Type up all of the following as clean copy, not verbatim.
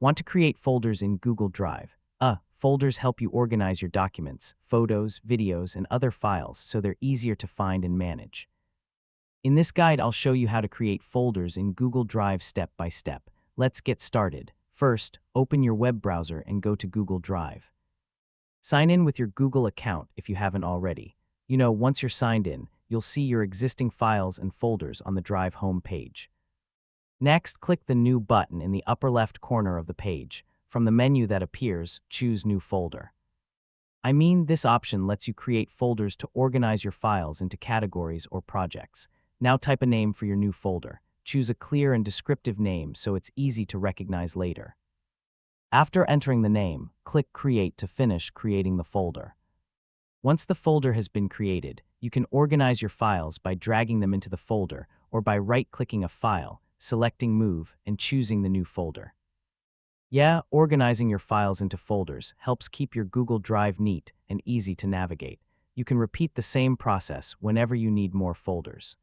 Want to create folders in Google Drive? Folders help you organize your documents, photos, videos, and other files so they're easier to find and manage. In this guide, I'll show you how to create folders in Google Drive step by step. Let's get started. First, open your web browser and go to Google Drive. Sign in with your Google account if you haven't already. Once you're signed in, you'll see your existing files and folders on the Drive home page. Next, click the New button in the upper left corner of the page. From the menu that appears, choose New Folder. This option lets you create folders to organize your files into categories or projects. Now type a name for your new folder. Choose a clear and descriptive name so it's easy to recognize later. After entering the name, click Create to finish creating the folder. Once the folder has been created, you can organize your files by dragging them into the folder or by right-clicking a file, selecting Move, and choosing the new folder. Organizing your files into folders helps keep your Google Drive neat and easy to navigate. You can repeat the same process whenever you need more folders.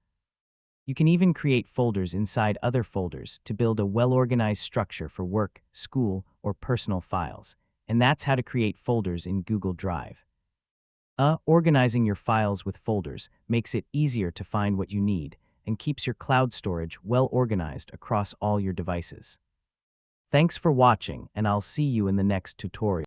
You can even create folders inside other folders to build a well-organized structure for work, school, or personal files. And that's how to create folders in Google Drive. Organizing your files with folders makes it easier to find what you need and keeps your cloud storage well organized across all your devices. Thanks for watching, and I'll see you in the next tutorial.